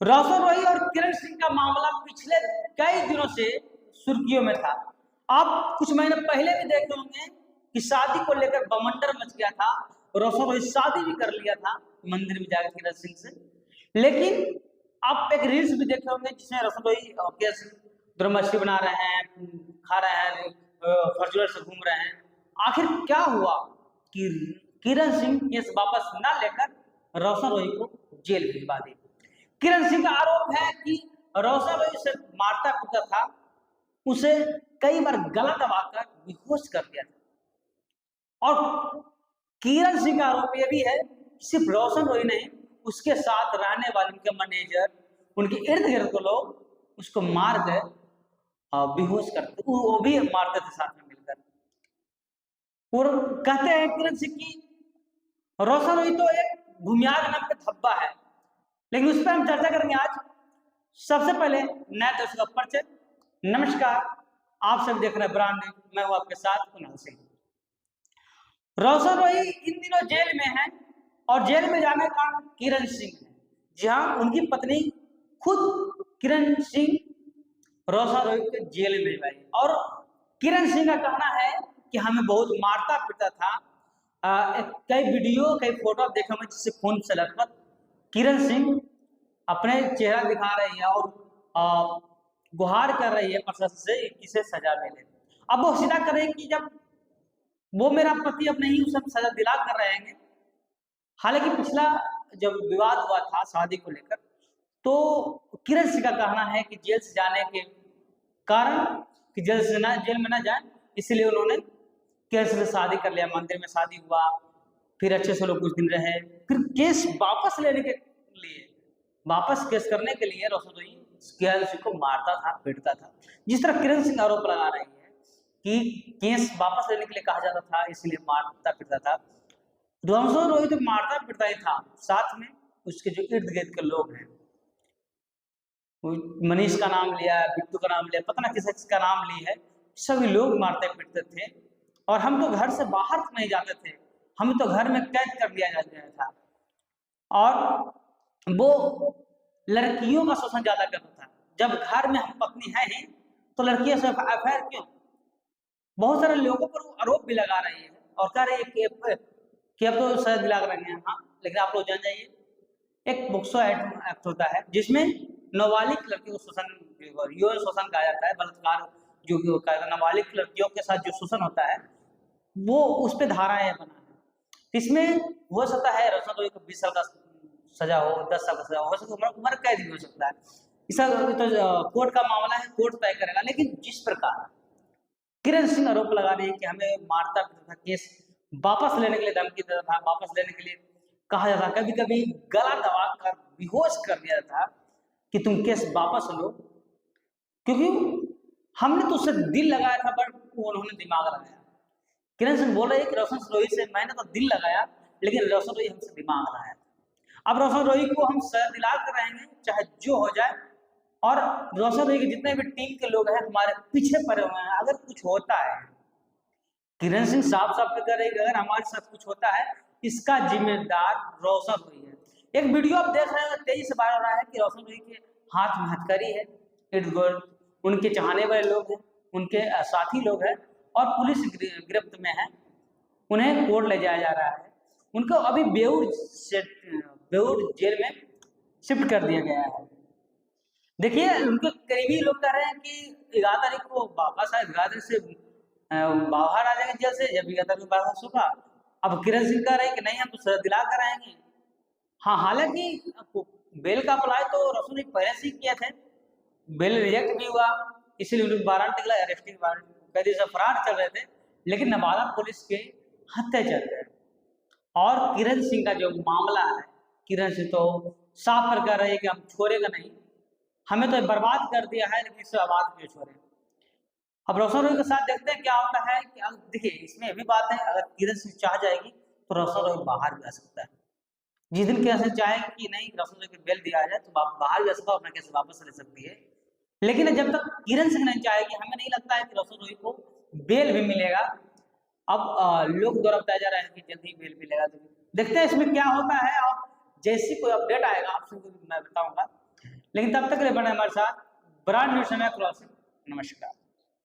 रोशन रोही और किरण सिंह का मामला पिछले कई दिनों से सुर्खियों में था। आप कुछ महीने पहले भी देखे होंगे कि शादी को लेकर बवंडर मच गया था। रोशन रोही शादी भी कर लिया था मंदिर में जाकर किरण सिंह से। लेकिन आप एक रील्स भी देखे होंगे जिसमें रोशन रोही मछली बना रहे हैं, खा रहे हैं, फॉर्च्यूनर से घूम रहे हैं। आखिर क्या हुआ कि किरण सिंह केस वापस न लेकर रोशन रोही को जेल भिजवा दी। किरण सिंह का आरोप है कि रोशन रोही उसे मारता पीटा था, उसे कई बार गला दबाकर बेहोश कर दिया था। और किरण सिंह का आरोप यह भी है कि सिर्फ रोशन रोही नहीं, उसके साथ रहने वाले उनके मैनेजर, उनके इर्द गिर्द के लोग उसको मार गए, बेहोश करते, वो भी मारते थे साथ में मिलकर। और कहते हैं किरण सिंह की रोशन रोही तो एक भूमियाग नाम का धब्बा है, लेकिन उस पर हम चर्चा करेंगे आज। सबसे पहले नए दर्शकों का परिचय। नमस्कार, आप सभी देख रहे हैं ब्रांड न्यूज, मैं हूं आपके साथ कुणाल सिंह। रोशन रोही इन दिनों जेल में है और जेल में जाने का किरण सिंह है। जी हाँ, उनकी पत्नी खुद किरण सिंह रोशन रोही के जेल में गई और किरण सिंह का कहना है कि हमें बहुत मारता पीटा था। कई वीडियो, कई फोटो देखे मैं जिससे खून से लथपथ किरण सिंह अपने चेहरा दिखा रही है और गुहार कर रही है प्रशासन से किसे सजा मिले। अब वो सीधा कर रही है कि जब वो मेरा पति अब नहीं, उसे सजा दिला कर रहे हैं। हालांकि पिछला जब विवाद हुआ था शादी को लेकर, तो किरण सिंह का कहना है कि जेल से जाने के कारण कि जेल में ना जाए, इसलिए उन्होंने किरण सिंह से शादी कर लिया। मंदिर में शादी हुआ, फिर अच्छे से लोग कुछ दिन रहे, फिर केस वापस लेने के लिए, वापस केस करने के लिए रोशन रोही किरण सिंह को मारता था, पीटता था। जिस तरह किरण सिंह आरोप लगा रही है कि केस वापस लेने के लिए कहा जाता था, इसलिए मारता पीटता था। रोशन रोही तो मारता पीटता ही था, साथ में उसके जो इर्द गिर्द के लोग हैं, मनीष का नाम लिया, बिट्टू का नाम लिया, पता ना किस का नाम ली है, सभी लोग मारते पीटते थे। और हम तो घर से बाहर नहीं जाते थे, हमें तो घर में कैद कर दिया गया था। और वो लड़कियों का शोषण ज्यादा करता था। जब घर में हम पत्नी है ही तो लड़कियों से अफेयर क्यों? बहुत सारे लोगों पर आरोप भी लगा रही है और कह रही है कि अब तो सजा दिला रहे हैं। हाँ, लेकिन आप लोग जान जाइए, एक पोक्सो एक्ट होता है जिसमें नाबालिग लड़की को शोषण, यौन शोषण कहा जाता है, बलात्कार जो नाबालिग लड़कियों के साथ जो शोषण होता है, वो उस पर धाराएं बना है। इसमें हो सकता है रोशन रोही को 20 साल का सजा हो, 10 साल का सजा हो सकता है, उम्र कैद भी हो सकता है। इसका तो कोर्ट का मामला है, कोर्ट तय करेगा। लेकिन जिस प्रकार किरण सिंह आरोप लगा रही है कि हमें मारता पीटता था, केस वापस लेने के लिए धमकी देता था, वापस लेने के लिए कहा जाता, कभी कभी गला दबा कर बेहोश कर दिया था कि तुम केस वापस लो, क्योंकि हमने तो उससे दिल लगाया था, बट उन्होंने दिमाग लगाया। किरण सिंह बोल रही है कि रोशन रोही से मैंने तो दिल लगाया, लेकिन रोशन रोही हमसे दिमाग लगाया। अब रोशन रोही को हम सजा दिला कर रहेंगे, चाहे जो हो जाए। और रोशन रोही के जितने भी टीम के लोग हैं हमारे पीछे पड़े हुए हैं। अगर कुछ होता है, किरण सिंह साफ साफ कह रही है कि अगर हमारे साथ कुछ होता है, इसका जिम्मेदार रोशन रोही है। एक वीडियो आप देख रहे हैं, तेजी से वायरल हो रहा है कि रोशन रोही के हाथ में हथकड़ी है, इर्द गिर्द उनके चाहने वाले लोग हैं, उनके साथी लोग हैं और पुलिस गिरफ्त में है। उन्हें कोर्ट ले जाया जा रहा है। उनको अभी बेऊर जेल में शिफ्ट कर दिया गया है। देखिए, उनके करीबी लोग कह रहे हैं कि 11 तारीख को वापस आए, 11 तारीख से बाहर आ जाएंगे जेल से, जब 11 तारीख को बाहर होगा। अब किरण सिंह कह रहे हैं कि नहीं, हम तो सजा दिला कर आएंगे। हाँ, हालांकि बेल का अप्लाई तो रोशन रोही पहले से ही किए थे, बेल रिजेक्ट भी हुआ, इसीलिए उन्हें वारंट निकला, अरेस्टिंग वारंट, कई दिन से फरार चल रहे थे। लेकिन नवादा पुलिस के हत्या चल रहे हैं। और किरण सिंह का जो मामला है, किरण सिंह तो साफ कर कह रही है कि हम छोड़ेगा नहीं, हमें तो बर्बाद कर दिया है, लेकिन इससे आबाद क्यों छोड़े। अब रोशन रोही के साथ देखते हैं क्या होता है। कि देखिए, इसमें भी बात है, अगर किरण सिंह चाह जाएगी तो रोशन रोही बाहर भी आ सकता है। जिस दिन किरण सिंह चाहेगी कि नहीं, रोशन रोही को बेल दिया जाए, तो बाहर भी आ सकता है, अपना केस वापस ले सकती है। लेकिन जब तक किरण सिंह नहीं चाहेगी, हमें नहीं लगता है कि रोशन रोही को बेल भी मिलेगा। अब लोग द्वारा बताया जा रहा है कि जल्दी बेल मिलेगा, तो देखते हैं इसमें क्या होता है। अब जैसी कोई अपडेट आएगा आप सबको मैं बताऊंगा। लेकिन तब तक के लिए बने हमारे साथ। ब्रांड न्यू समय क्रॉसिंग। नमस्कार।